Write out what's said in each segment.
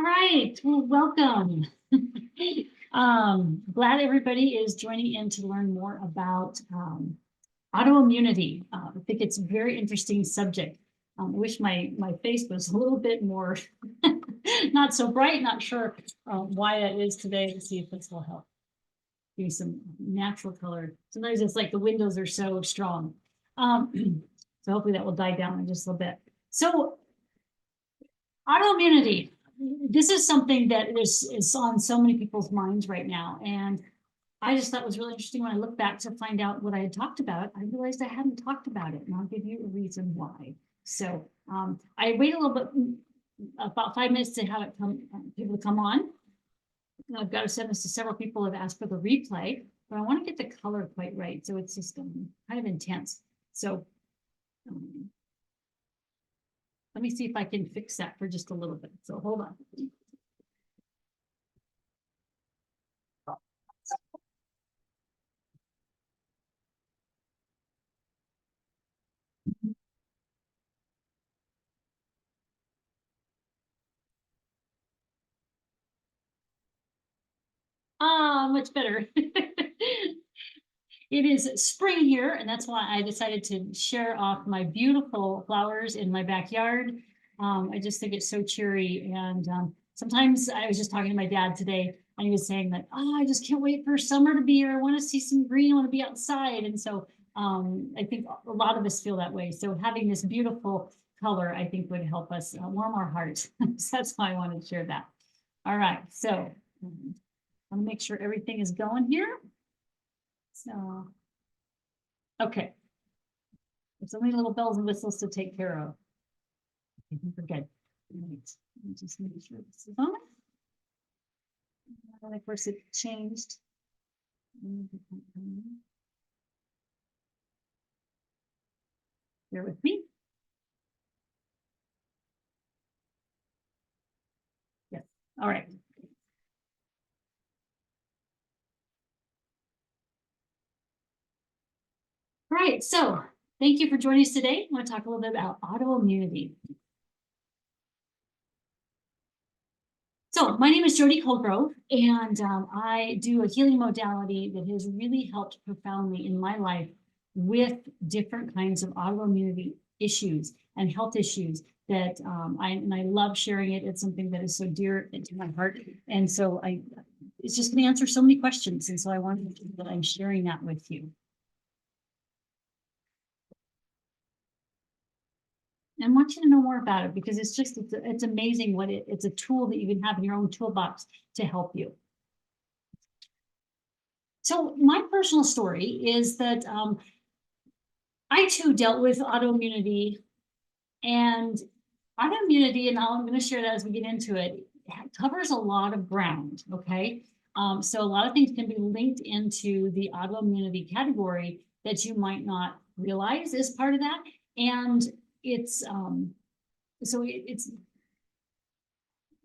right, well, welcome. Glad everybody is joining in to learn more about autoimmunity. I think it's a very interesting subject. I wish my face was a little bit more not so bright. Not sure why that is today. Let's see if this will help. Give me some natural color. Sometimes it's like the windows are so strong. So hopefully that will die down in just a little bit. So autoimmunity. This is something that is on so many people's minds right now. And I just thought it was really interesting when I looked back to find out what I had talked about. I realized I hadn't talked about it, and I'll give you a reason why. So I wait a little bit, about 5 minutes to have people to come on. I've got to send this to several people who have asked for the replay, but I want to get the color quite right. So it's just kind of intense. So let me see if I can fix that for just a little bit. So hold on. Much better. It is spring here, and that's why I decided to share off my beautiful flowers in my backyard. I just think it's so cheery. And sometimes I was just talking to my dad today, and he was saying that, oh, I just can't wait for summer to be here. I want to see some green. I want to be outside. And so I think a lot of us feel that way. So having this beautiful color, I think, would help us warm our hearts. So that's why I wanted to share that. All right. So I'll make sure everything is going here. So, okay. There's only little bells and whistles to take care of. I think we're good. Right. Let me just make sure this is on. And of course, it changed. Bear with me. Yes. All right. All right. So thank you for joining us today. I want to talk a little bit about autoimmunity. So my name is Jody Colgrove, and I do a healing modality that has really helped profoundly in my life with different kinds of autoimmunity issues and health issues that I love sharing it. It's something that is so dear to my heart. And so it's just going to answer so many questions. And so I wanted to that I'm sharing that with you. And I want you to know more about it because it's amazing what it's a tool that you can have in your own toolbox to help you. So my personal story is that I too dealt with autoimmunity, and autoimmunity, and I'm going to share that as we get into it, covers a lot of ground. Okay. So a lot of things can be linked into the autoimmunity category that you might not realize is part of that. And it's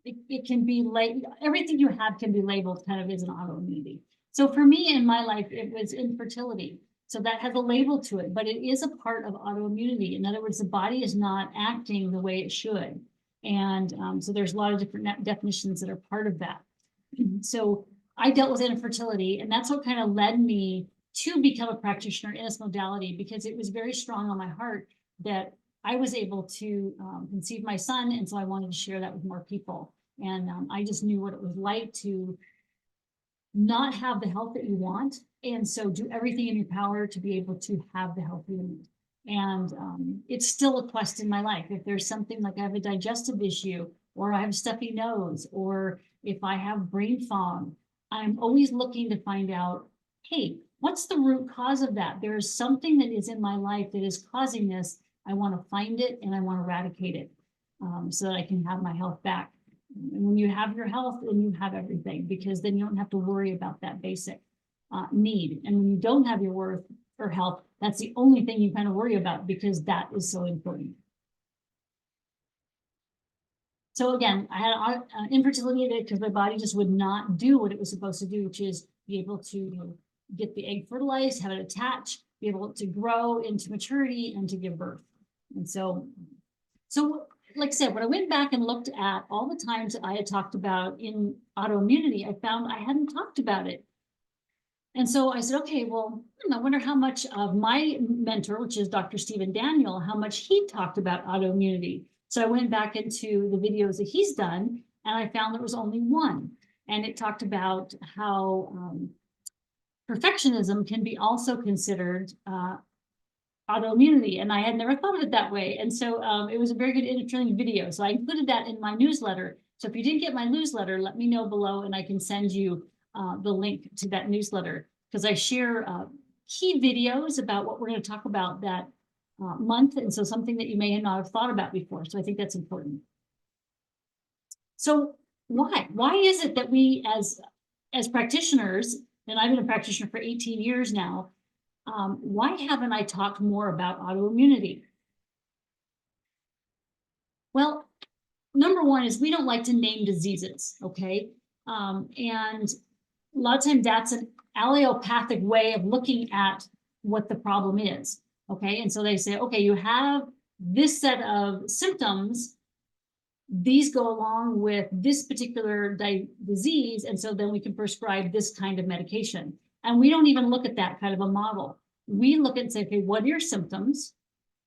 it can be like everything you have can be labeled kind of as an autoimmunity. So for me in my life, it was infertility. So that has a label to it, but it is a part of autoimmunity. In other words, the body is not acting the way it should. And so there's a lot of different definitions that are part of that. So I dealt with infertility, and that's what kind of led me to become a practitioner in this modality, because it was very strong on my heart that I was able to conceive my son. And so I wanted to share that with more people. And I just knew what it was like to not have the health that you want. And so do everything in your power to be able to have the health you need. And it's still a quest in my life. If there's something like I have a digestive issue, or I have a stuffy nose, or if I have brain fog, I'm always looking to find out, hey, what's the root cause of that? There is something that is in my life that is causing this. I want to find it and I want to eradicate it so that I can have my health back. And when you have your health, then you have everything, because then you don't have to worry about that basic need. And when you don't have your worth or health, that's the only thing you kind of worry about, because that is so important. So again, I had infertility because my body just would not do what it was supposed to do, which is be able to get the egg fertilized, have it attach, be able to grow into maturity, and to give birth. And so like I said, when I went back and looked at all the times that I had talked about in autoimmunity, I found I hadn't talked about it. And so I said, okay, well, I wonder how much of my mentor, which is Dr. Stephen Daniel, how much he talked about autoimmunity. So I went back into the videos that he's done, and I found there was only one. And it talked about how perfectionism can be also considered autoimmunity, and I had never thought of it that way. And so it was a very good interesting video. So I included that in my newsletter. So if you didn't get my newsletter, let me know below and I can send you the link to that newsletter, because I share key videos about what we're going to talk about that month. And so something that you may not have thought about before. So I think that's important. So why is it that we as practitioners, and I've been a practitioner for 18 years now, why haven't I talked more about autoimmunity? Well, number one is we don't like to name diseases, okay? And a lot of times that's an allelopathic way of looking at what the problem is, okay? And so they say, okay, you have this set of symptoms, these go along with this particular disease, and so then we can prescribe this kind of medication. And we don't even look at that kind of a model. We look at and say, okay, what are your symptoms?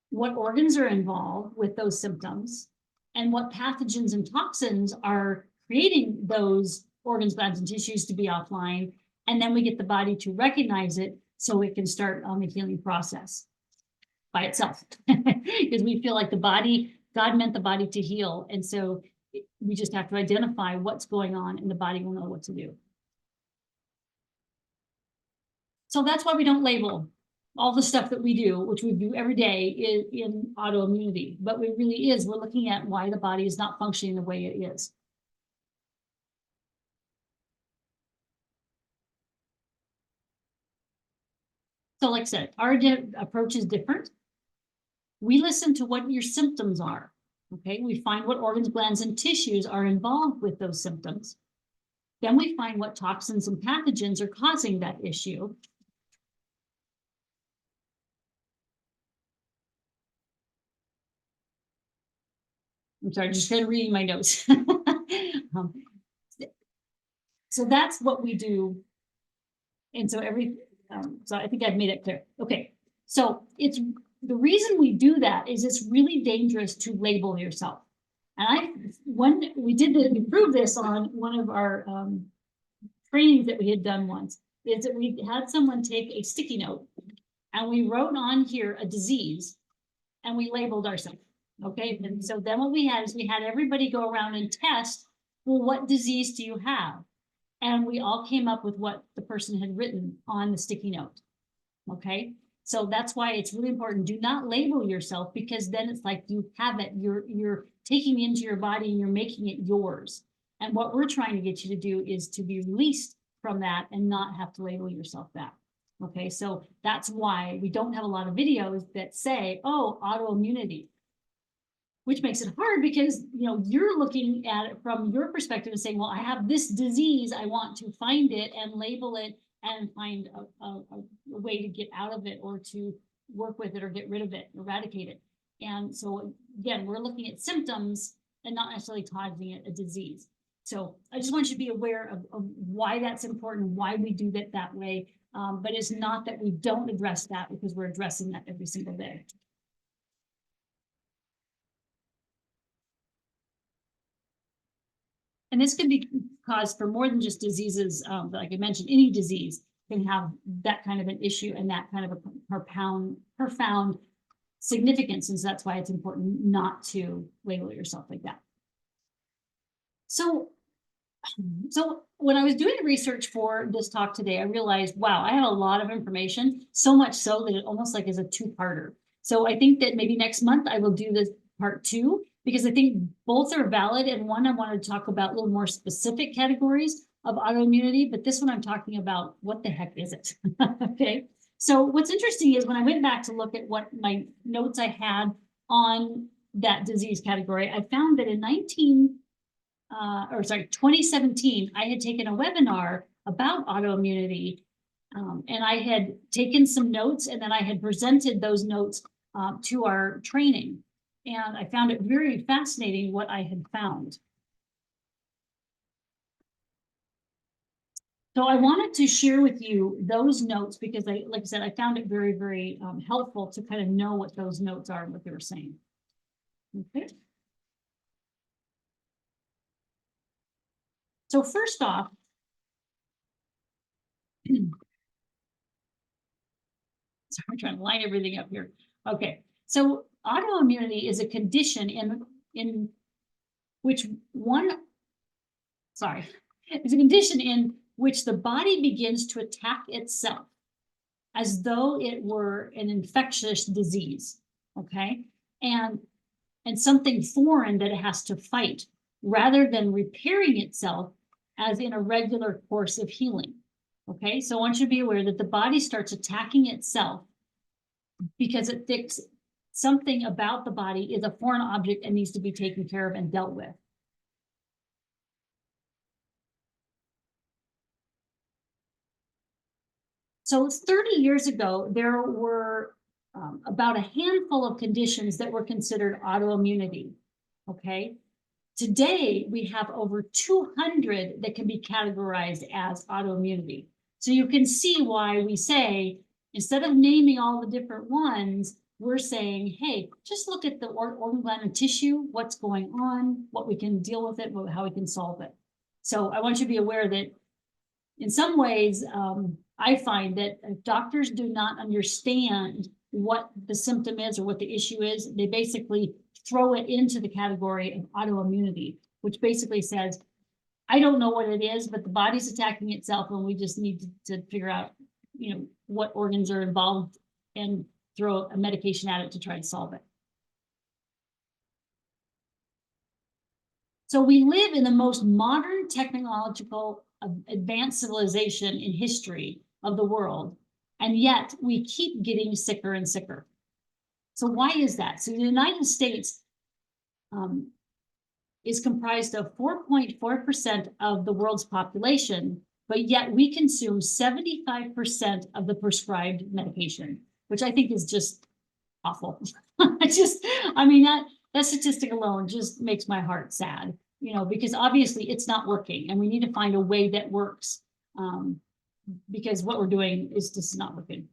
What organs are involved with those symptoms? And what pathogens and toxins are creating those organs, glands, and tissues to be offline? And then we get the body to recognize it so it can start on the healing process by itself. Because we feel like the body, God meant the body to heal. And so we just have to identify what's going on and the body will know what to do. So that's why we don't label all the stuff that we do, which we do every day in autoimmunity. But it really is, we're looking at why the body is not functioning the way it is. So like I said, our approach is different. We listen to what your symptoms are. Okay, we find what organs, glands, and tissues are involved with those symptoms. Then we find what toxins and pathogens are causing that issue. I'm sorry, just kind of reading my notes. So that's what we do. And so so I think I've made it clear. Okay, so it's the reason we do that is it's really dangerous to label yourself. And when we proved this on one of our trainings that we had done once, is that we had someone take a sticky note and we wrote on here a disease and we labeled ourselves. Okay, and so then what we had is we had everybody go around and test, well, what disease do you have? And we all came up with what the person had written on the sticky note. Okay, so that's why it's really important. Do not label yourself, because then it's like you have it, you're taking it into your body and you're making it yours. And what we're trying to get you to do is to be released from that and not have to label yourself that. Okay, so that's why we don't have a lot of videos that say, oh, autoimmunity, which makes it hard because, you know, you're looking at it from your perspective and saying, well, I have this disease, I want to find it and label it and find a way to get out of it or to work with it or get rid of it, eradicate it. And so again, we're looking at symptoms and not necessarily causing it a disease. So I just want you to be aware of why that's important, why we do that way. But it's not that we don't address that, because we're addressing that every single day. And this can be caused for more than just diseases. Like I mentioned, any disease can have that kind of an issue and that kind of a profound significance. And so that's why it's important not to label yourself like that. So when I was doing research for this talk today, I realized, wow, I have a lot of information, so much so that it almost like is a two-parter. So I think that maybe next month I will do this part 2, because I think both are valid. And one, I wanted to talk about a little more specific categories of autoimmunity, but this one I'm talking about, what the heck is it? Okay. So what's interesting is when I went back to look at what my notes I had on that disease category, I found that in 2017, I had taken a webinar about autoimmunity, and I had taken some notes, and then I had presented those notes to our training. And I found it very fascinating what I had found. So I wanted to share with you those notes because like I said, I found it very, very helpful to kind of know what those notes are and what they were saying. Okay. So first off, sorry, I'm trying to line everything up here. Okay, so autoimmunity is a condition in which it's a condition in which the body begins to attack itself as though it were an infectious disease, okay? And something foreign that it has to fight rather than repairing itself as in a regular course of healing, okay? So I want you to be aware that the body starts attacking itself because it thinks something about the body is a foreign object and needs to be taken care of and dealt with. So 30 years ago, there were about a handful of conditions that were considered autoimmunity, okay? Today, we have over 200 that can be categorized as autoimmunity. So you can see why we say, instead of naming all the different ones, we're saying, hey, just look at the organ, gland, and tissue, what's going on, what we can deal with it, how we can solve it. So I want you to be aware that in some ways, I find that if doctors do not understand what the symptom is or what the issue is, they basically throw it into the category of autoimmunity, which basically says, I don't know what it is, but the body's attacking itself and we just need to figure out, what organs are involved and throw a medication at it to try to solve it. So we live in the most modern technological advanced civilization in history of the world, and yet we keep getting sicker and sicker. So why is that? So the United States is comprised of 4.4% of the world's population, but yet we consume 75% of the prescribed medication, which I think is just awful. That statistic alone just makes my heart sad, because obviously it's not working and we need to find a way that works, because what we're doing is just not working.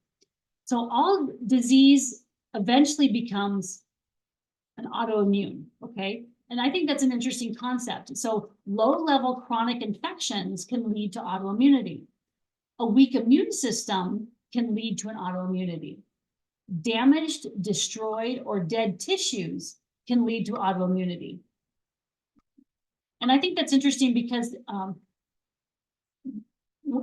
So all disease eventually becomes an autoimmune, okay? And I think that's an interesting concept. So low-level chronic infections can lead to autoimmunity. A weak immune system can lead to an autoimmunity. Damaged, destroyed, or dead tissues can lead to autoimmunity. And I think that's interesting because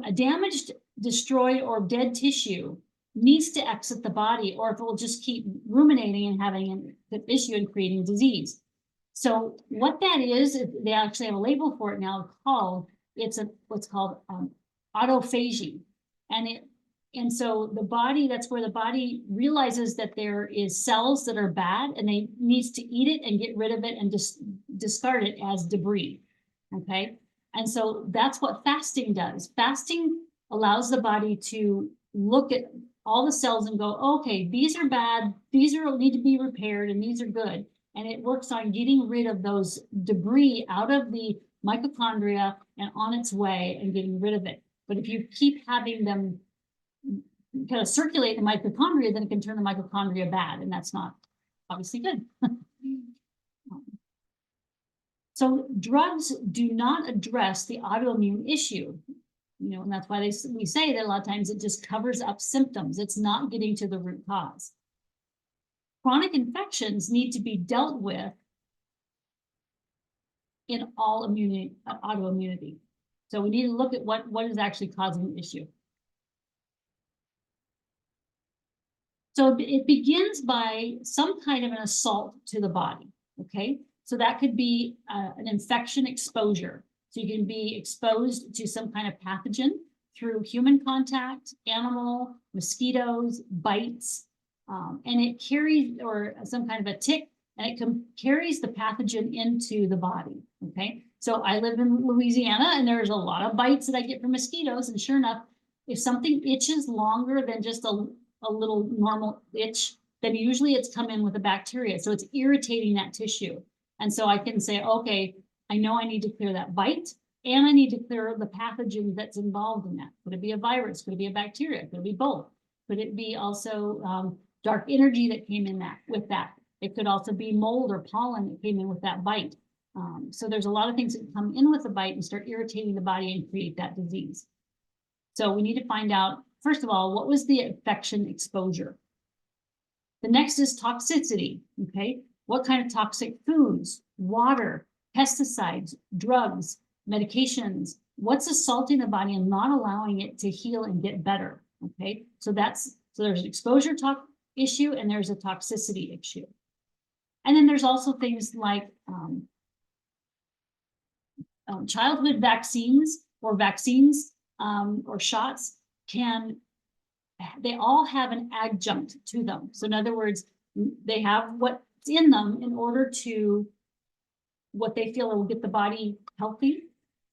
a damaged, destroyed, or dead tissue needs to exit the body, or if it will just keep ruminating and having an issue and creating disease. So what that is, they actually have a label for it now called, what's called autophagy. And so the body, that's where the body realizes that there is cells that are bad and they needs to eat it and get rid of it and just discard it as debris, okay? And so that's what fasting does. Fasting allows the body to look at all the cells and go, okay, these are bad, these need to be repaired, and these are good. And it works on getting rid of those debris out of the mitochondria and on its way and getting rid of it. But if you keep having them kind of circulate the mitochondria, then it can turn the mitochondria bad, and that's not obviously good. So drugs do not address the autoimmune issue, and that's why we say that a lot of times it just covers up symptoms. It's not getting to the root cause. Chronic infections need to be dealt with in all autoimmunity. So we need to look at what is actually causing the issue. So it begins by some kind of an assault to the body, okay? So that could be an infection exposure. So you can be exposed to some kind of pathogen through human contact, animal, mosquitoes, bites, and it carries, or some kind of a tick, and it carries the pathogen into the body, okay? So I live in Louisiana, and there's a lot of bites that I get from mosquitoes, and sure enough, if something itches longer than just a little normal itch, then usually it's come in with a bacteria. So it's irritating that tissue. And so I can say, okay, I know I need to clear that bite, and I need to clear the pathogen that's involved in that. Could it be a virus? Could it be a bacteria? Could it be both? Could it be also dark energy that came in with that? It could also be mold or pollen that came in with that bite. So there's a lot of things that come in with the bite and start irritating the body and create that disease. So we need to find out, first of all, what was the infection exposure? The next is toxicity, okay? What kind of toxic foods, water, pesticides, drugs, medications, what's assaulting the body and not allowing it to heal and get better, okay? So there's an exposure issue and there's a toxicity issue. And then there's also things like childhood vaccines or shots they all have an adjunct to them. So in other words, they have what's in them in order to what they feel will get the body healthy.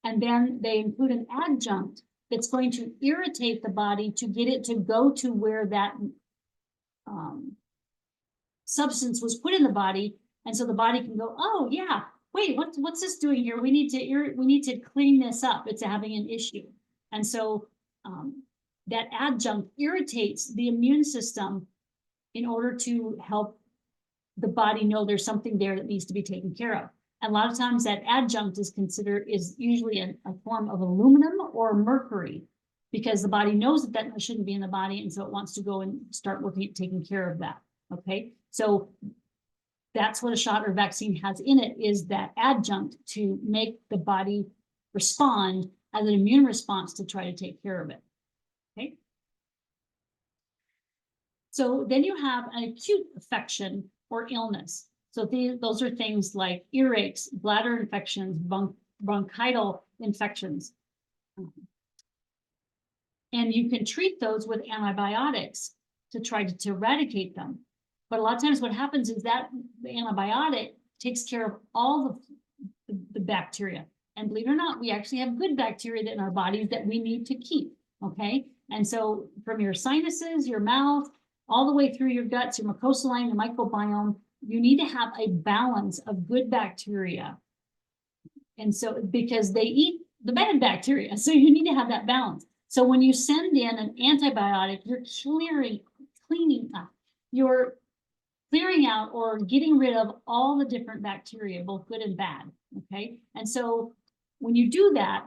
And then they include an adjunct that's going to irritate the body to get it to go to where that substance was put in the body. And so the body can go, oh yeah, wait, what's this doing here? We need to clean this up. It's having an issue. And so that adjunct irritates the immune system in order to help the body know there's something there that needs to be taken care of. And a lot of times that adjunct is usually a form of aluminum or mercury, because the body knows that shouldn't be in the body, and so it wants to go and start working at taking care of that. Okay, so that's what a shot or vaccine has in it, is that adjunct to make the body respond as an immune response to try to take care of it. Okay. So then you have an acute affection or illness. So those are things like earaches, bladder infections, bronchial infections. And you can treat those with antibiotics to try to eradicate them. But a lot of times what happens is that the antibiotic takes care of all the bacteria. And believe it or not, we actually have good bacteria in our bodies that we need to keep, okay? And so from your sinuses, your mouth, all the way through your guts, your mucosal line, the microbiome, you need to have a balance of good bacteria. And so, because they eat the bad bacteria, so you need to have that balance. So when you send in an antibiotic, you're clearing out or getting rid of all the different bacteria, both good and bad, okay? And so when you do that,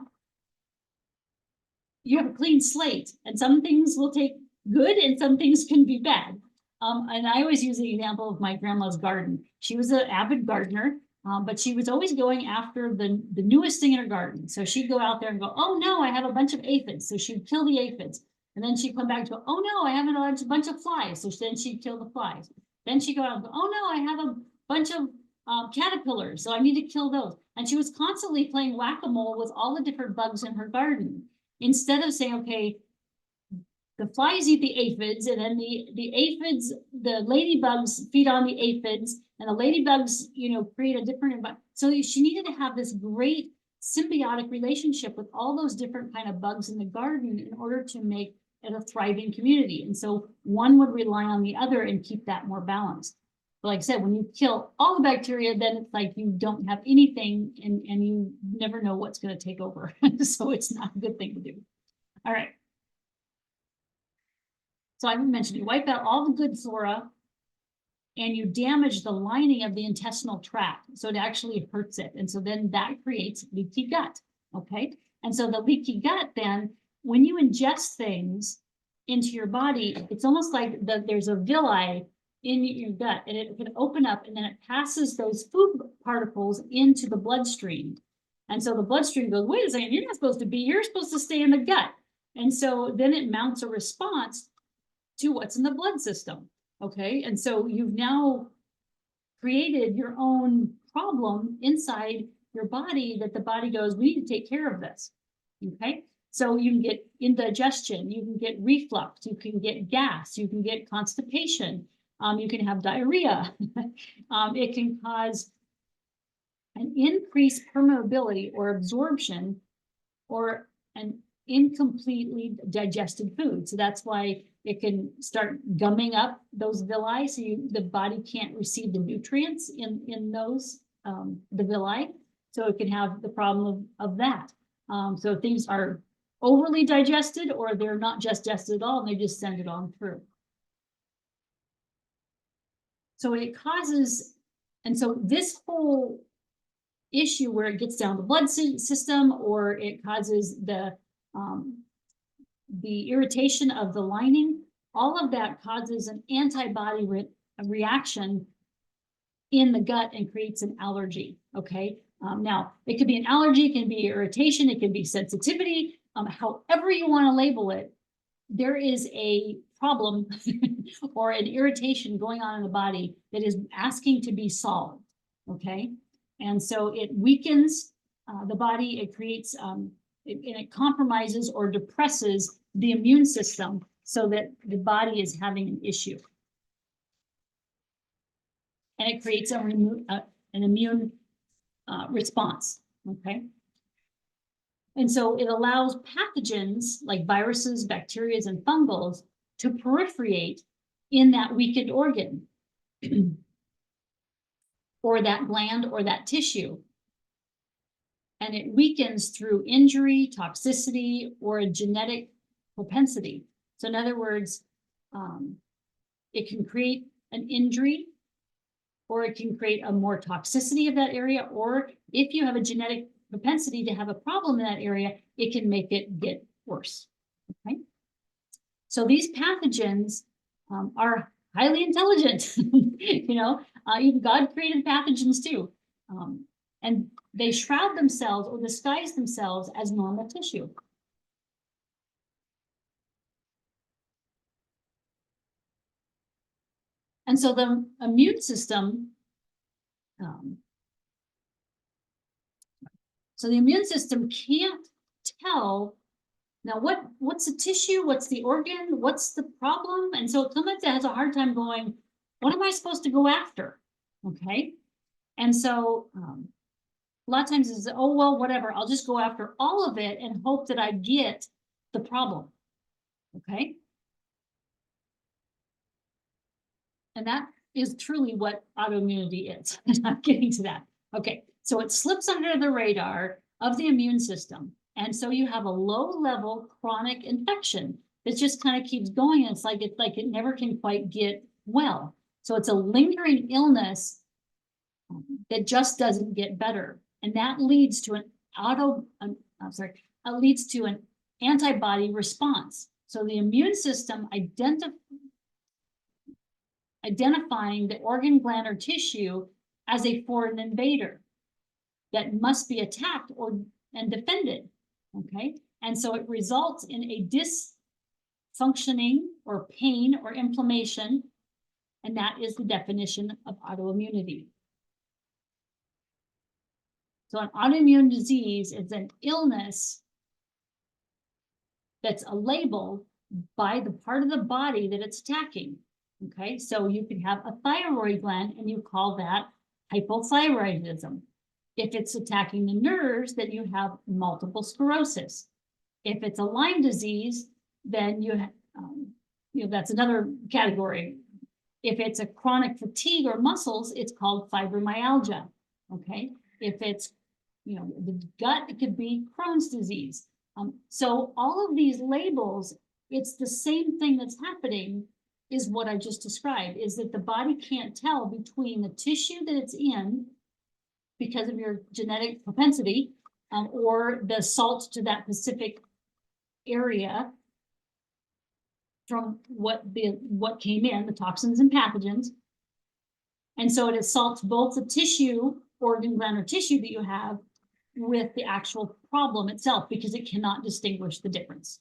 you have a clean slate, and some things will take good and some things can be bad. And I always use the example of my grandma's garden. She was an avid gardener, but she was always going after the newest thing in her garden. So she'd go out there and go, oh no, I have a bunch of aphids. So she'd kill the aphids. And then she'd come back to, oh no, I have a bunch of flies. So then she'd kill the flies. Then she'd go out and go, oh no, I have a bunch of caterpillars. So I need to kill those. And she was constantly playing whack-a-mole with all the different bugs in her garden, instead of saying, okay, the flies eat the aphids, and then the aphids, the ladybugs feed on the aphids, and the ladybugs, create a different environment. So she needed to have this great symbiotic relationship with all those different kind of bugs in the garden in order to make it a thriving community. And so one would rely on the other and keep that more balanced. But like I said, when you kill all the bacteria, then it's like you don't have anything, and you never know what's going to take over. So it's not a good thing to do. All right. So I mentioned you wipe out all the good flora and you damage the lining of the intestinal tract. So it actually hurts it. And so then that creates leaky gut. Okay. And so the leaky gut, then when you ingest things into your body, it's almost like there's a villi in your gut, and it can open up, and then it passes those food particles into the bloodstream. And so the bloodstream goes, wait a second, you're not supposed to be here, you're supposed to stay in the gut. And so then it mounts a response to what's in the blood system. Okay. And so you've now created your own problem inside your body that the body goes, we need to take care of this. Okay. So you can get indigestion, you can get reflux, you can get gas, you can get constipation, you can have diarrhea. It can cause an increased permeability or absorption or an incompletely digested food. So that's why It can start gumming up those villi, so the body can't receive the nutrients in those, the villi. So it can have the problem of that. So things are overly digested, or they're not just digested at all, and they just send it on through. So it causes, and so this whole issue where it gets down the blood system, or it causes the irritation of the lining, all of that causes an antibody reaction in the gut and creates an allergy. Okay. Now it could be an allergy, it can be irritation, it can be sensitivity, however you want to label it. There is a problem or an irritation going on in the body that is asking to be solved. Okay. And so it weakens the body, it creates, and it compromises or depresses the immune system so that the body is having an issue. And it creates an immune response, okay? And so it allows pathogens like viruses, bacteria, and fungals to proliferate in that weakened organ or that gland or that tissue. And it weakens through injury, toxicity, or a genetic propensity. So in other words, it can create an injury, or it can create a more toxicity of that area, or if you have a genetic propensity to have a problem in that area, it can make it get worse. Okay. So these pathogens are highly intelligent. You know, even God created pathogens too. And they shroud themselves or disguise themselves as normal tissue. And so the immune system, can't tell now what's the tissue, what's the organ, what's the problem. And so sometimes it has a hard time going, what am I supposed to go after? Okay. And so a lot of times it's, oh, well, whatever, I'll just go after all of it and hope that I get the problem. Okay. And that is truly what autoimmunity is. I'm getting to that. Okay. So it slips under the radar of the immune system. And so you have a low level chronic infection that just kind of keeps going. And it's like it never can quite get well. So it's a lingering illness that just doesn't get better. And that leads to leads to an antibody response. So the immune system identifying the organ, gland, or tissue as a foreign invader that must be attacked and defended. Okay. And so it results in a dysfunctioning or pain or inflammation. And that is the definition of autoimmunity. So an autoimmune disease is an illness that's a label by the part of the body that it's attacking. Okay, so you can have a thyroid gland and you call that hypothyroidism. If it's attacking the nerves, then you have multiple sclerosis. If it's a Lyme disease, then you know, that's another category. If it's a chronic fatigue or muscles, it's called fibromyalgia. Okay, if it's, you know, the gut, it could be Crohn's disease. So all of these labels, it's the same thing that's happening, is what I just described, is that the body can't tell between the tissue that it's in because of your genetic propensity, or the salt to that specific area from what came in, the toxins and pathogens. And so it assaults both the tissue, organ, gland, or tissue that you have with the actual problem itself, because it cannot distinguish the difference.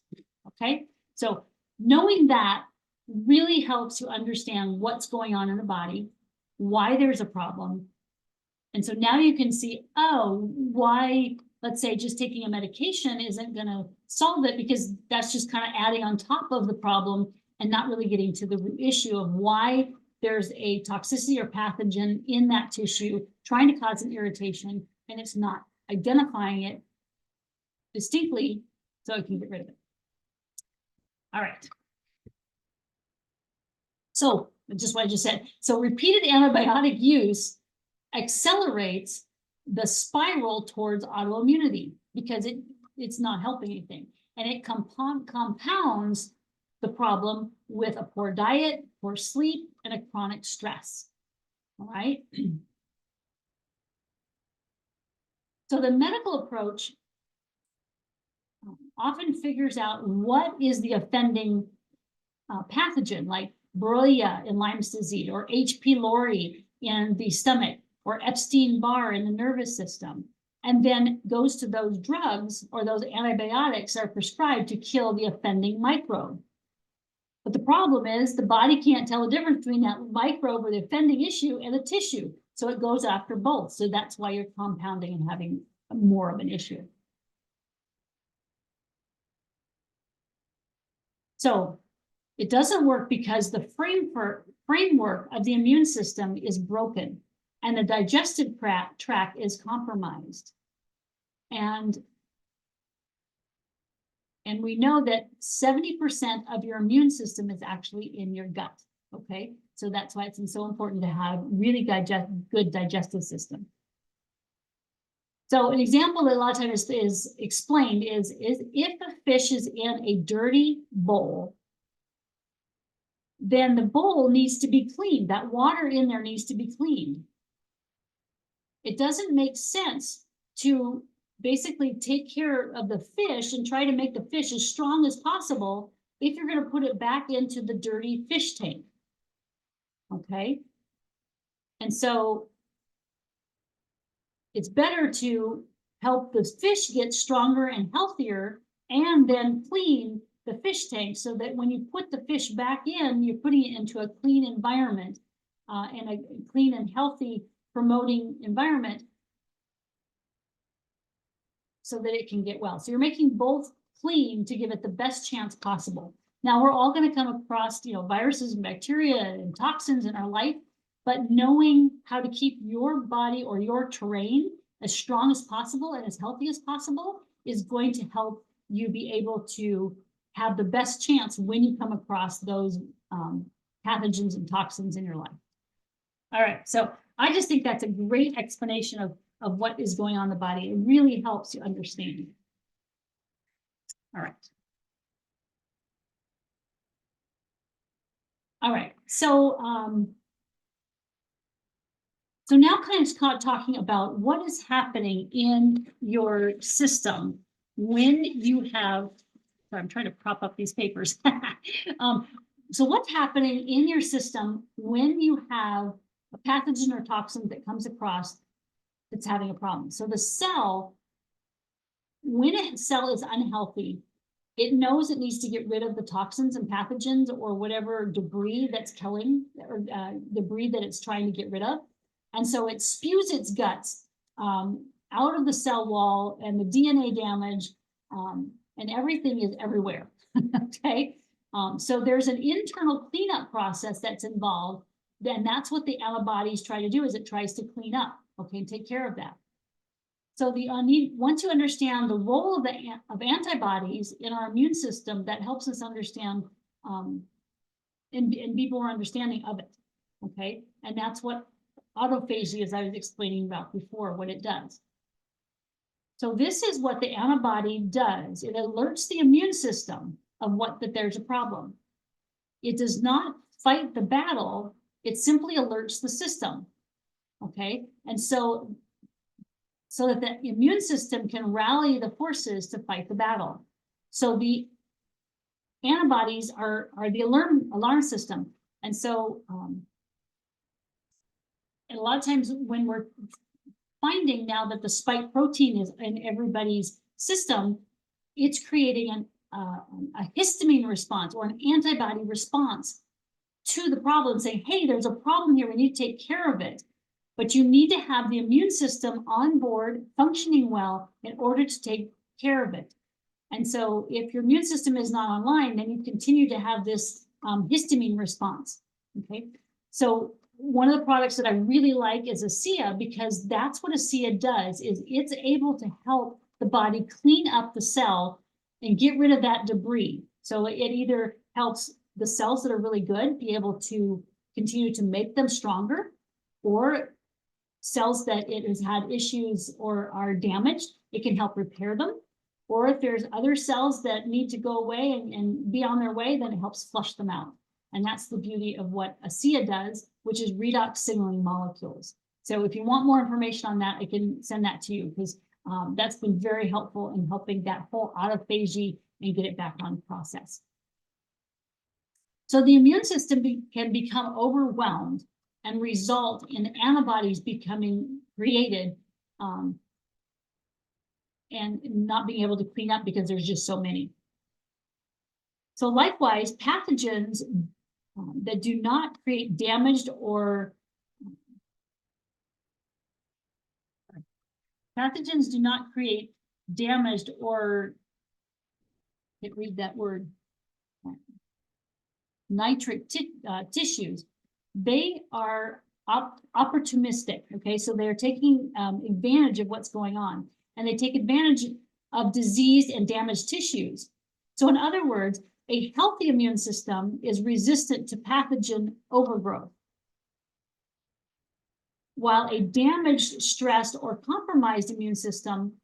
Okay, so knowing that really helps you understand what's going on in the body, why there's a problem. And so now you can see, oh, why, let's say, just taking a medication isn't going to solve it, because that's just kind of adding on top of the problem and not really getting to the issue of why there's a toxicity or pathogen in that tissue trying to cause an irritation, and it's not identifying it distinctly so it can get rid of it. All right. So just what I just said. So repeated antibiotic use accelerates the spiral towards autoimmunity because it's not helping anything. And it compounds the problem with a poor diet, poor sleep, and a chronic stress. All right. So the medical approach often figures out what is the offending pathogen, like Borrelia in Lyme's disease, or H. pylori in the stomach, or Epstein-Barr in the nervous system, and then goes to those drugs or those antibiotics are prescribed to kill the offending microbe. But the problem is the body can't tell the difference between that microbe or the offending issue and the tissue. So it goes after both. So that's why you're compounding and having more of an issue. So it doesn't work because the framework of the immune system is broken and the digestive tract is compromised. And we know that 70% of your immune system is actually in your gut, okay? So that's why it's so important to have really good digestive system. So an example that a lot of times is explained is if a fish is in a dirty bowl, then the bowl needs to be cleaned. That water in there needs to be cleaned. It doesn't make sense to basically take care of the fish and try to make the fish as strong as possible if you're going to put it back into the dirty fish tank. Okay. And so it's better to help the fish get stronger and healthier and then clean the fish tank so that when you put the fish back in, you're putting it into a clean environment and a clean and healthy promoting environment so that it can get well. So you're making both clean to give it the best chance possible. Now we're all going to come across, viruses and bacteria and toxins in our life, but knowing how to keep your body or your terrain as strong as possible and as healthy as possible is going to help you be able to have the best chance when you come across those pathogens and toxins in your life. All right, so I just think that's a great explanation of what is going on in the body. It really helps you understand. All right. All right, so now kind of talking about what is happening in your system when you have, sorry, I'm trying to prop up these papers. So what's happening in your system when you have a pathogen or toxin that comes across that's having a problem? So the cell, when a cell is unhealthy, it knows it needs to get rid of the toxins and pathogens or whatever debris that's killing, or debris that it's trying to get rid of. And so it spews its guts out of the cell wall, and the DNA damage and everything is everywhere. Okay. So there's an internal cleanup process that's involved. Then that's what the antibodies try to do, is it tries to clean up, okay, and take care of that. So once you understand the role of antibodies in our immune system, that helps us understand and be more understanding of it, okay? And that's what autophagy, as I was explaining about before, what it does. So this is what the antibody does. It alerts the immune system of that there's a problem. It does not fight the battle. It simply alerts the system, okay? And so that the immune system can rally the forces to fight the battle. So the antibodies are the alarm system. And so, and a lot of times when we're finding now that the spike protein is in everybody's system, it's creating a histamine response or an antibody response to the problem, saying, hey, there's a problem here, we need to take care of it. But you need to have the immune system on board, functioning well, in order to take care of it. And so if your immune system is not online, then you continue to have this histamine response, okay? So one of the products that I really like is ASEA, because that's what ASEA does, is it's able to help the body clean up the cell and get rid of that debris. So it either helps the cells that are really good, be able to continue to make them stronger, or cells that it has had issues or are damaged, it can help repair them. Or if there's other cells that need to go away and be on their way, then it helps flush them out. And that's the beauty of what ASEA does, which is redox signaling molecules. So if you want more information on that, I can send that to you, because that's been very helpful in helping that whole autophagy and get it back on process. So the immune system can become overwhelmed and result in antibodies becoming created and not being able to clean up because there's just so many. So likewise, pathogens that do not create damaged or pathogens do not create damaged or, can't read that word, nitric tissues, they are opportunistic, okay? So they're taking advantage of what's going on, and they take advantage of diseased and damaged tissues. So in other words, a healthy immune system is resistant to pathogen overgrowth, while a damaged, stressed, or compromised immune system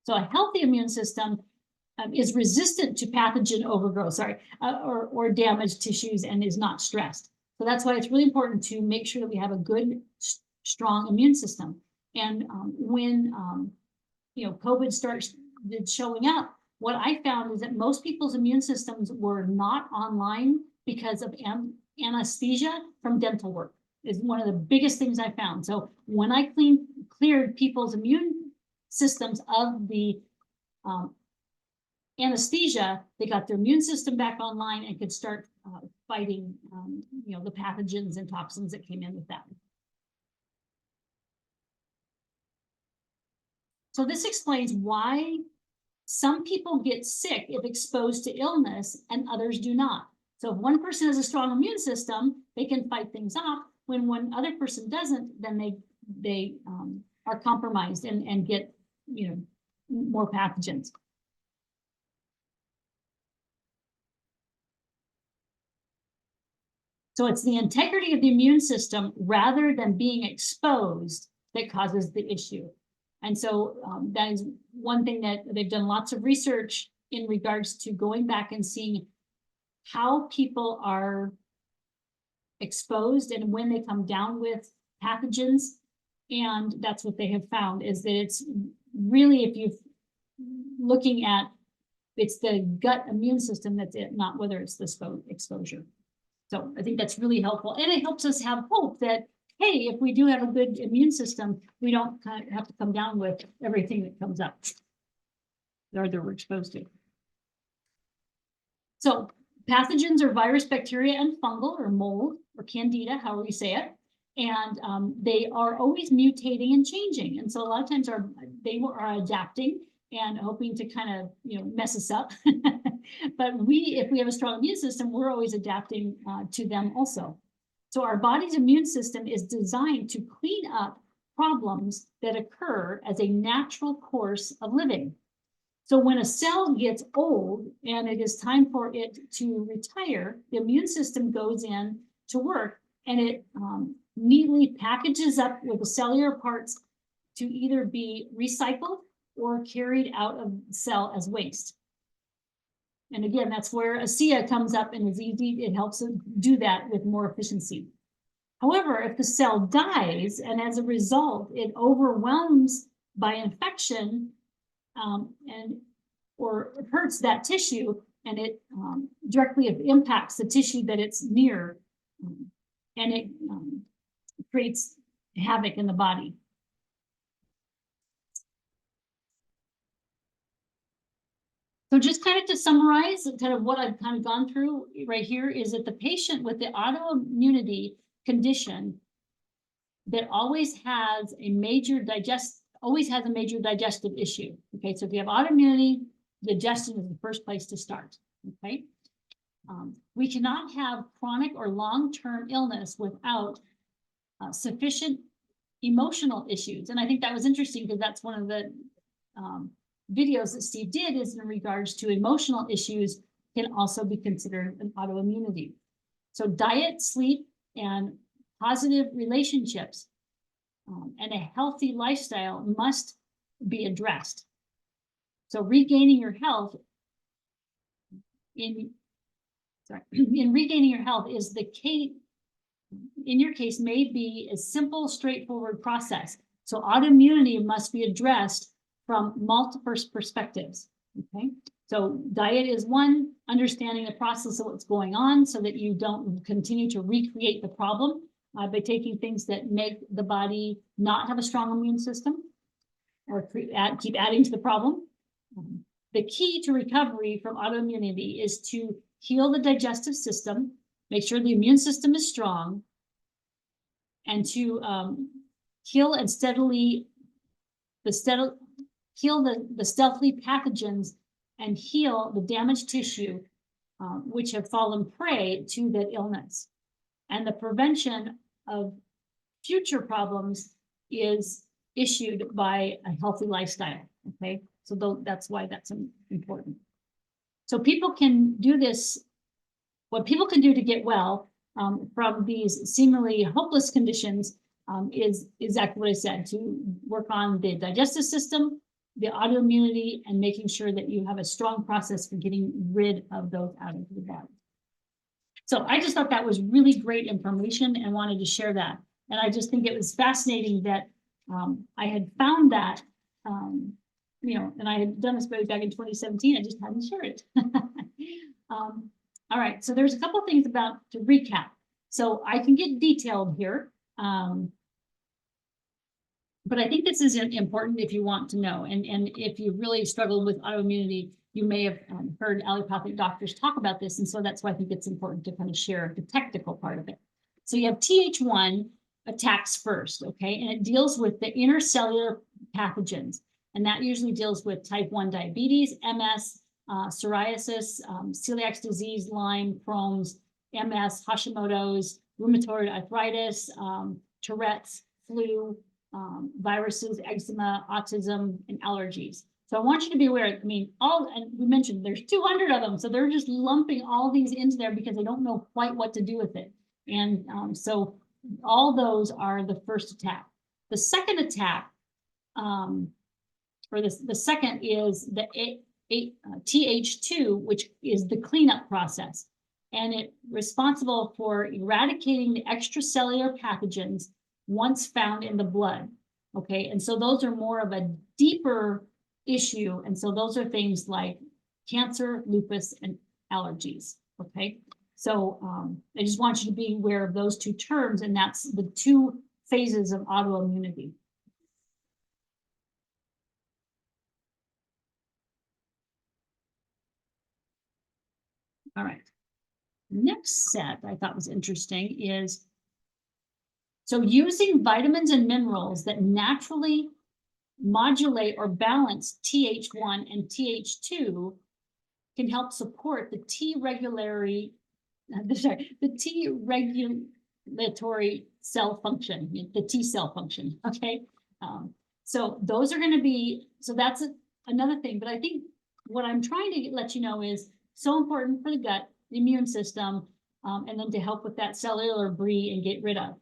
so a healthy immune system is resistant to pathogen overgrowth, or damaged tissues, and is not stressed. So that's why it's really important to make sure that we have a good, strong immune system. And when COVID started showing up, what I found is that most people's immune systems were not online because of anesthesia from dental work. Is one of the biggest things I found. So when I cleared people's immune systems of the anesthesia, they got their immune system back online and could start fighting the pathogens and toxins that came in with that. So this explains why some people get sick if exposed to illness and others do not. So if one person has a strong immune system, they can fight things off. When one other person doesn't, then they are compromised and get more pathogens. So it's the integrity of the immune system rather than being exposed that causes the issue. And so that is one thing that they've done lots of research in regards to going back and seeing how people are exposed and when they come down with pathogens. And that's what they have found, is that it's really, if you're looking at, it's the gut immune system that's it, not whether it's the exposure. So I think that's really helpful. And it helps us have hope that, hey, if we do have a good immune system, we don't kind of have to come down with everything that comes up or that we're exposed to. So pathogens are virus, bacteria, and fungal, or mold, or candida, however you say it. And they are always mutating and changing. And so a lot of times they are adapting and hoping to kind of mess us up. But if we have a strong immune system, we're always adapting to them also. So our body's immune system is designed to clean up problems that occur as a natural course of living. So when a cell gets old and it is time for it to retire, the immune system goes in to work, and it neatly packages up with the cellular parts to either be recycled or carried out of the cell as waste. And again, that's where ASEA comes up and is easy. It helps them do that with more efficiency. However, if the cell dies and as a result, it overwhelms by infection or hurts that tissue, and it directly impacts the tissue that it's near, and it creates havoc in the body. So just kind of to summarize, kind of what I've kind of gone through right here is that the patient with the autoimmunity condition that always has a major digestive issue. Okay, so if you have autoimmunity, digestion is the first place to start. Okay, we cannot have chronic or long-term illness without sufficient emotional issues, and I think that was interesting because that's one of the videos that Steve did is in regards to emotional issues can also be considered an autoimmunity. So diet, sleep, and positive relationships and a healthy lifestyle must be addressed. So regaining your health in regaining your health is the case, in your case, may be a simple, straightforward process. So autoimmunity must be addressed from multiple perspectives, okay? So diet is one, understanding the process of what's going on so that you don't continue to recreate the problem by taking things that make the body not have a strong immune system or keep adding to the problem. The key to recovery from autoimmunity is to heal the digestive system, make sure the immune system is strong, and to heal and stealthily pathogens and heal the damaged tissue which have fallen prey to that illness. And the prevention of future problems is issued by a healthy lifestyle, okay? So that's why that's important. So people can do this, what people can do to get well from these seemingly hopeless conditions is exactly what I said, to work on the digestive system, the autoimmunity, and making sure that you have a strong process for getting rid of those out of the body. So I just thought that was really great information and wanted to share that. And I just think it was fascinating that I had found that, and I had done this back in 2017, I just hadn't shared it. All right, so there's a couple of things to recap. So I can get detailed here, but I think this is important if you want to know. And if you really struggle with autoimmunity, you may have heard allopathic doctors talk about this. And so that's why I think it's important to kind of share the technical part of it. So you have Th1 attacks first, okay? And it deals with the intercellular pathogens. And that usually deals with type 1 diabetes, MS, psoriasis, celiac disease, Lyme, Crohn's, MS, Hashimoto's, rheumatoid arthritis, Tourette's, flu, viruses, eczema, autism, and allergies. So I want you to be aware, I mean, and we mentioned there's 200 of them, so they're just lumping all these into there because they don't know quite what to do with it. And so all those are the first attack. The second attack, the second is the Th2, which is the cleanup process. And it's responsible for eradicating the extracellular pathogens once found in the blood, okay? And so those are more of a deeper issue. And so those are things like cancer, lupus, and allergies, okay? So I just want you to be aware of those two terms, and that's the two phases of autoimmunity. All right. Next set I thought was interesting is, so using vitamins and minerals that naturally modulate or balance Th1 and Th2 can help support the T regulatory cell function, the T cell function, okay? So those are going to be, so that's another thing. But I think what I'm trying to let you know is so important for the gut, the immune system, and then to help with that cellular brie and get rid of.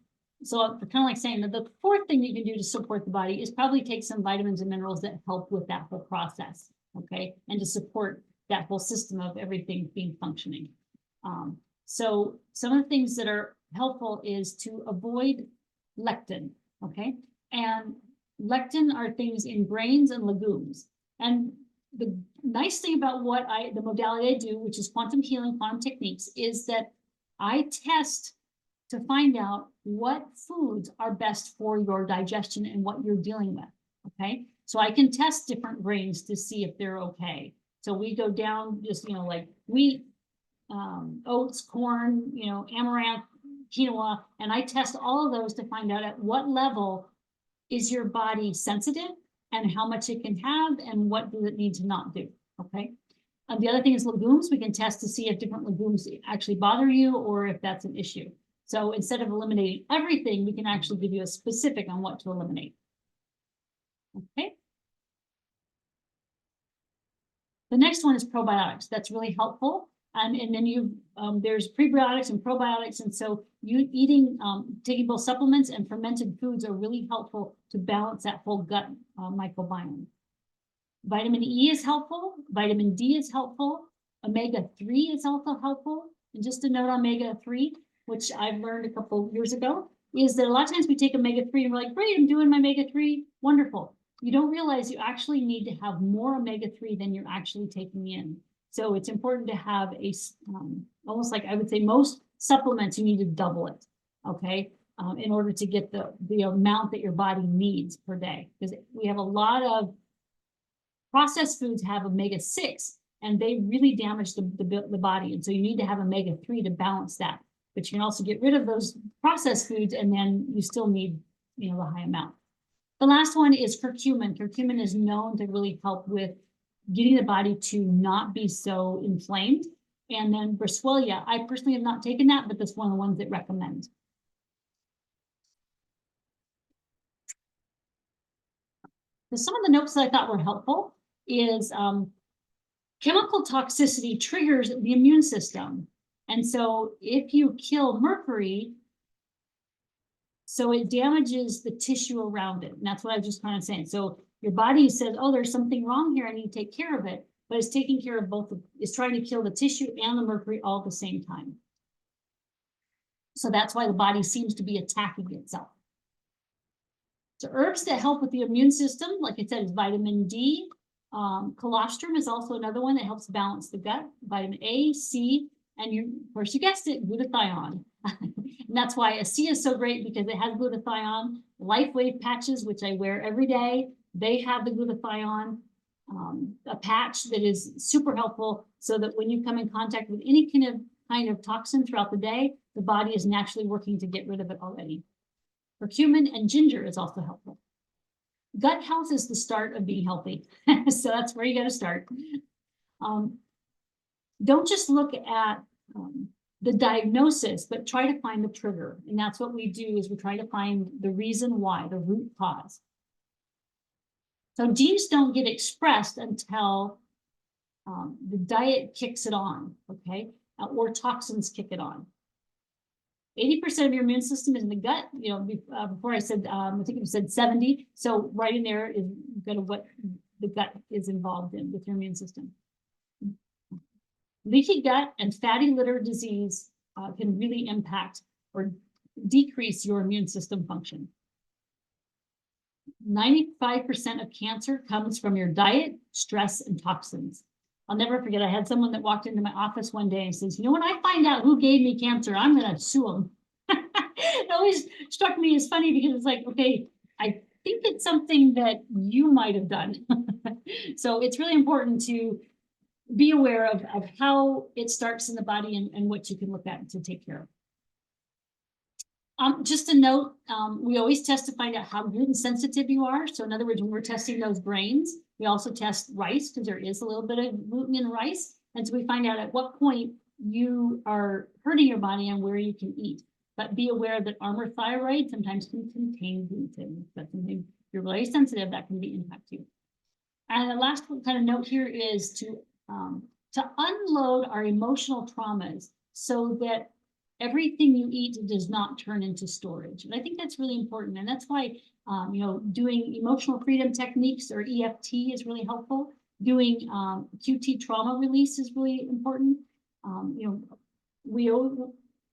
So kind of like saying that the fourth thing that you can do to support the body is probably take some vitamins and minerals that help with that whole process, okay? And to support that whole system of everything being functioning. So some of the things that are helpful is to avoid lectin, okay? And lectin are things in grains and legumes. And the nice thing about the modality I do, which is quantum healing, quantum techniques, is that I test to find out what foods are best for your digestion and what you're dealing with, okay? So I can test different grains to see if they're okay. So we go down just, like wheat, oats, corn, amaranth, quinoa, and I test all of those to find out at what level is your body sensitive and how much it can have and what does it need to not do, okay? The other thing is legumes. We can test to see if different legumes actually bother you or if that's an issue. So instead of eliminating everything, we can actually give you a specific on what to eliminate. Okay. The next one is probiotics. That's really helpful. And then there's prebiotics and probiotics. And so you taking both supplements and fermented foods are really helpful to balance that whole gut microbiome. Vitamin E is helpful. Vitamin D is helpful. Omega-3 is also helpful. And just a note on omega-3, which I've learned a couple of years ago, is that a lot of times we take omega-3 and we're like, great, I'm doing my omega-3, wonderful. You don't realize you actually need to have more omega-3 than you're actually taking in. So it's important to have almost like I would say most supplements, you need to double it, okay, in order to get the amount that your body needs per day. Because we have a lot of processed foods have omega-6, and they really damage the body. And so you need to have omega-3 to balance that. But you can also get rid of those processed foods, and then you still need, the high amount. The last one is curcumin. Curcumin is known to really help with getting the body to not be so inflamed. And then Boswellia, I personally have not taken that, but that's one of the ones that recommend. So some of the notes that I thought were helpful is chemical toxicity triggers the immune system. And so if you kill mercury, so it damages the tissue around it. And that's what I was just kind of saying. So your body says, oh, there's something wrong here, I need to take care of it. But it's taking care of both, it's trying to kill the tissue and the mercury all at the same time. So that's why the body seems to be attacking itself. So herbs that help with the immune system, like I said, is vitamin D. Colostrum is also another one that helps balance the gut. Vitamin A, C, and of course, you guessed it, glutathione. And that's why a C is so great, because it has glutathione. LifeWave patches, which I wear every day, they have the glutathione, a patch that is super helpful, so that when you come in contact with any kind of toxin throughout the day, the body is naturally working to get rid of it already. Curcumin and ginger is also helpful. Gut health is the start of being healthy. So that's where you got to start. Don't just look at the diagnosis, but try to find the trigger. And that's what we do, is we try to find the reason why, the root cause. So genes don't get expressed until the diet kicks it on, okay? Or toxins kick it on. 80% of your immune system is in the gut. Before I said, I think you said 70. So right in there is kind of what the gut is involved in with your immune system. Leaky gut and fatty liver disease can really impact or decrease your immune system function. 95% of cancer comes from your diet, stress, and toxins. I'll never forget, I had someone that walked into my office one day and says, when I find out who gave me cancer, I'm going to sue them. It always struck me as funny, because it's like, okay, I think it's something that you might have done. So it's really important to be aware of how it starts in the body and what you can look at to take care of. Just a note, we always test to find out how gluten sensitive you are. So in other words, when we're testing those grains, we also test rice, because there is a little bit of gluten in rice. And so we find out at what point you are hurting your body and where you can eat. But be aware that armor thyroid sometimes can contain gluten. But if you're really sensitive, that can be impact you. And the last kind of note here is to unload our emotional traumas, so that everything you eat does not turn into storage. And I think that's really important. And that's why, doing emotional freedom techniques, or EFT, is really helpful. Doing QT trauma release is really important.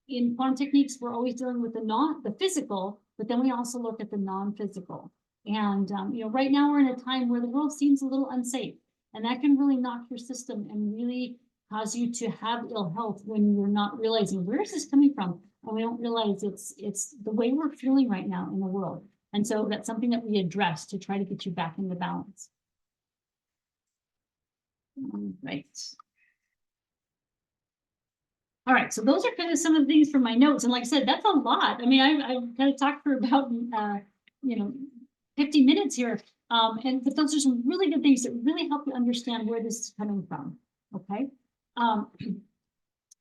In quantum techniques, we're always dealing with the physical, but then we also look at the non-physical. And, right now we're in a time where the world seems a little unsafe, and that can really knock your system and really cause you to have ill health when you're not realizing, where is this coming from? And we don't realize it's the way we're feeling right now in the world. And so that's something that we address to try to get you back into balance. Right. All right, so those are kind of some of the things from my notes. And like I said, that's a lot. I mean, I've kind of talked for about, 50 minutes here. But those are some really good things that really help you understand where this is coming from, okay?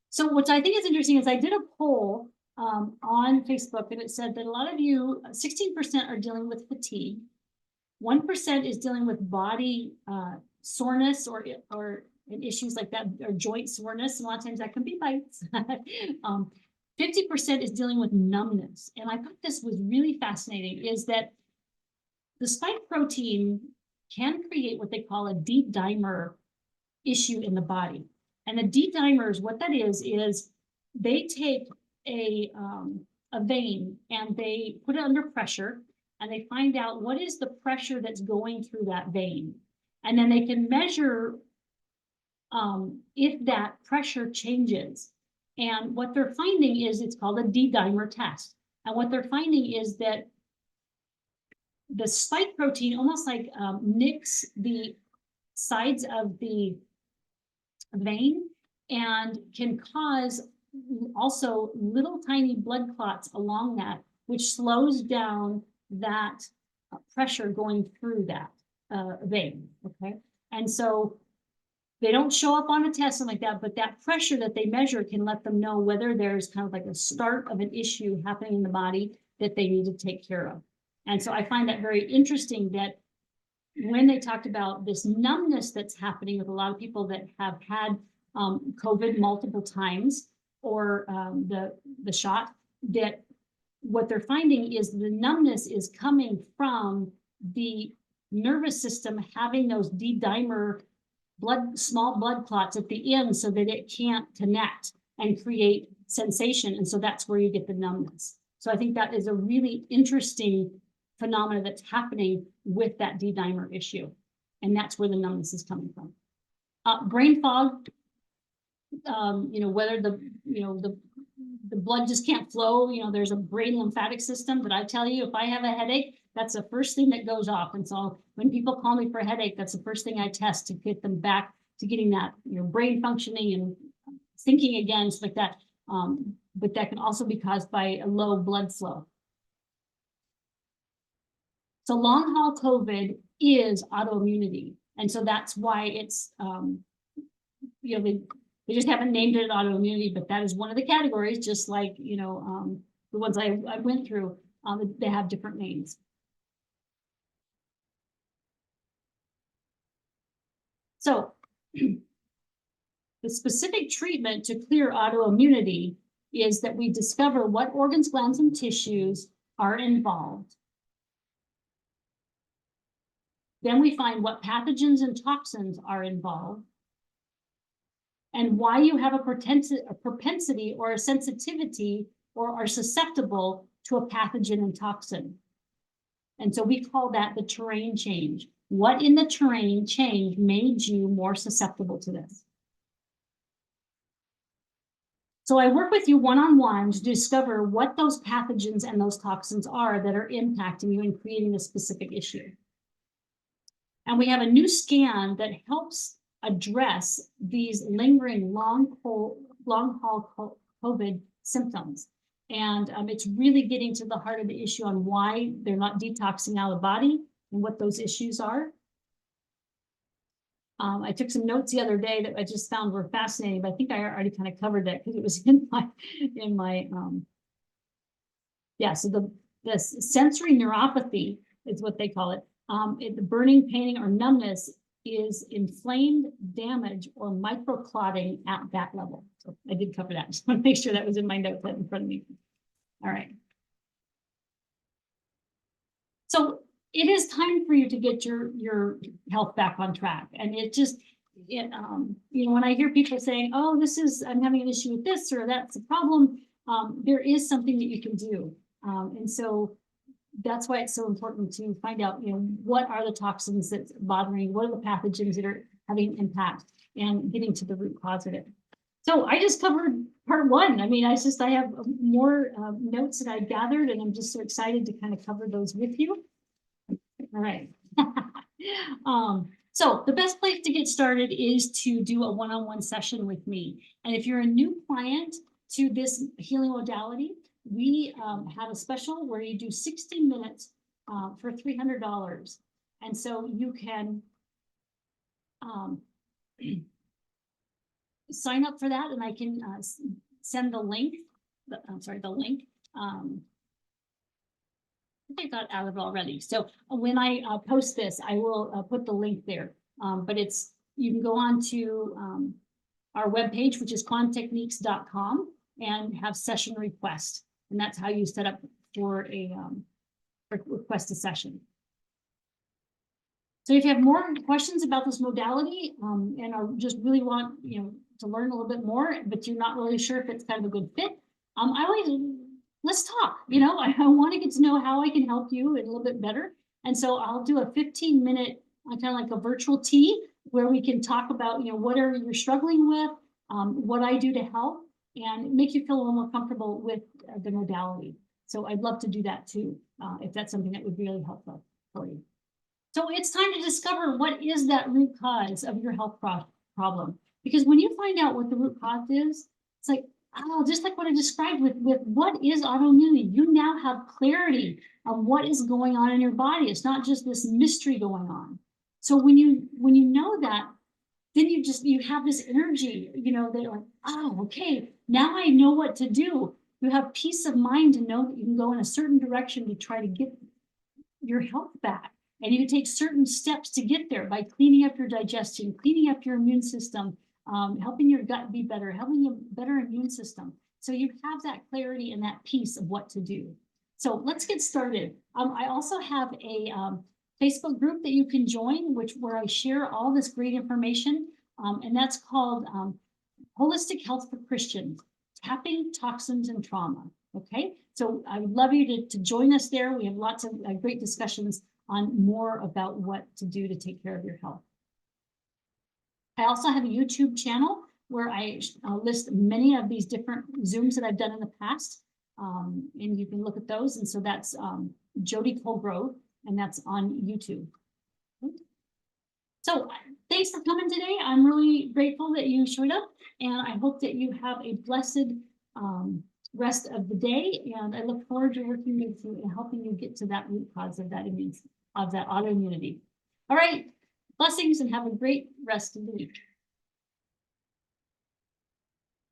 So what I think is interesting is I did a poll on Facebook, and it said that a lot of you, 16% are dealing with fatigue, 1% is dealing with body soreness or issues like that, or joint soreness. And a lot of times that can be bites. 50% is dealing with numbness. And I thought this was really fascinating, is that the spike protein can create what they call a D-dimer issue in the body. And the D-dimers, what that is they take a vein and they put it under pressure, and they find out what is the pressure that's going through that vein. And then they can measure if that pressure changes. And what they're finding is, it's called a D-dimer test. And what they're finding is that the spike protein almost like nicks the sides of the vein and can cause also little tiny blood clots along that, which slows down that pressure going through that vein. Okay. And so they don't show up on a test like that, but that pressure that they measure can let them know whether there's kind of like a start of an issue happening in the body that they need to take care of. And so I find that very interesting, that when they talked about this numbness that's happening with a lot of people that have had COVID multiple times, or the shot, that what they're finding is the numbness is coming from the nervous system having those D-dimer small blood clots at the end, so that it can't connect and create sensation. And so that's where you get the numbness. So I think that is a really interesting phenomena that's happening with that D-dimer issue. And that's where the numbness is coming from. Brain fog, whether the blood just can't flow, there's a brain lymphatic system that I tell you, if I have a headache, that's the first thing that goes off. And so when people call me for a headache, that's the first thing I test to get them back to getting that brain functioning and thinking again, stuff like that. But that can also be caused by a low blood flow. So long haul COVID is autoimmunity. And so that's why it's, they just haven't named it autoimmunity, but that is one of the categories, just like, the ones I went through, they have different names. So the specific treatment to clear autoimmunity is that we discover what organs, glands, and tissues are involved. Then we find what pathogens and toxins are involved, and why you have a propensity or a sensitivity or are susceptible to a pathogen and toxin. And so we call that the terrain change. What in the terrain change made you more susceptible to this? So I work with you one-on-one to discover what those pathogens and those toxins are that are impacting you and creating a specific issue. And we have a new scan that helps address these lingering long-haul COVID symptoms. And it's really getting to the heart of the issue on why they're not detoxing out of the body and what those issues are. I took some notes the other day that I just found were fascinating, but I think I already kind of covered that because it was in my so the sensory neuropathy is what they call it. The burning, pain, or numbness is inflamed damage or microclotting at that level. So I did cover that. Just want to make sure that was in my notes in front of me. All right. So it is time for you to get your health back on track. And it just, when I hear people saying, oh, I'm having an issue with this, or that's a problem, there is something that you can do. And so that's why it's so important to find out, what are the toxins that's bothering, what are the pathogens that are having an impact, and getting to the root cause of it. So I just covered part one. I mean, I have more notes that I gathered, and I'm just so excited to kind of cover those with you. All right. So the best place to get started is to do a one-on-one session with me. And if you're a new client to this healing modality, we have a special where you do 60 minutes for $300. And so you can sign up for that, and I can send the link. The link. I got out of it already. So when I post this, I will put the link there. But you can go on to our webpage, which is quantechniques.com, and have session request. And that's how you set up for a request a session. So if you have more questions about this modality, and are just really want to learn a little bit more, but you're not really sure if it's kind of a good fit, let's talk. I want to get to know how I can help you a little bit better. And so I'll do a 15-minute kind of like a virtual tea where we can talk about what you're struggling with, what I do to help, and make you feel a little more comfortable with the modality. So I'd love to do that too, if that's something that would be really helpful for you. So it's time to discover what is that root cause of your health problem. Because when you find out what the root cause is, it's like, oh, just like what I described with what is autoimmunity, you now have clarity on what is going on in your body. It's not just this mystery going on. So when you know that, then you have this energy, they're like, oh, okay, now I know what to do. You have peace of mind to know that you can go in a certain direction to try to get your health back. And you can take certain steps to get there by cleaning up your digestion, cleaning up your immune system, helping your gut be better, having a better immune system. So you have that clarity and that peace of what to do. So let's get started. I also have a Facebook group that you can join, where I share all this great information. And that's called Holistic Health for Christians, Tapping Toxins and Trauma. Okay, so I would love you to join us there. We have lots of great discussions on more about what to do to take care of your health. I also have a YouTube channel where I list many of these different Zooms that I've done in the past. And you can look at those. And so that's Jody Colgrove, and that's on YouTube. So thanks for coming today. I'm really grateful that you showed up, and I hope that you have a blessed rest of the day. And I look forward to working with you and helping you get to that root cause of that autoimmunity. All right, blessings, and have a great rest of the week.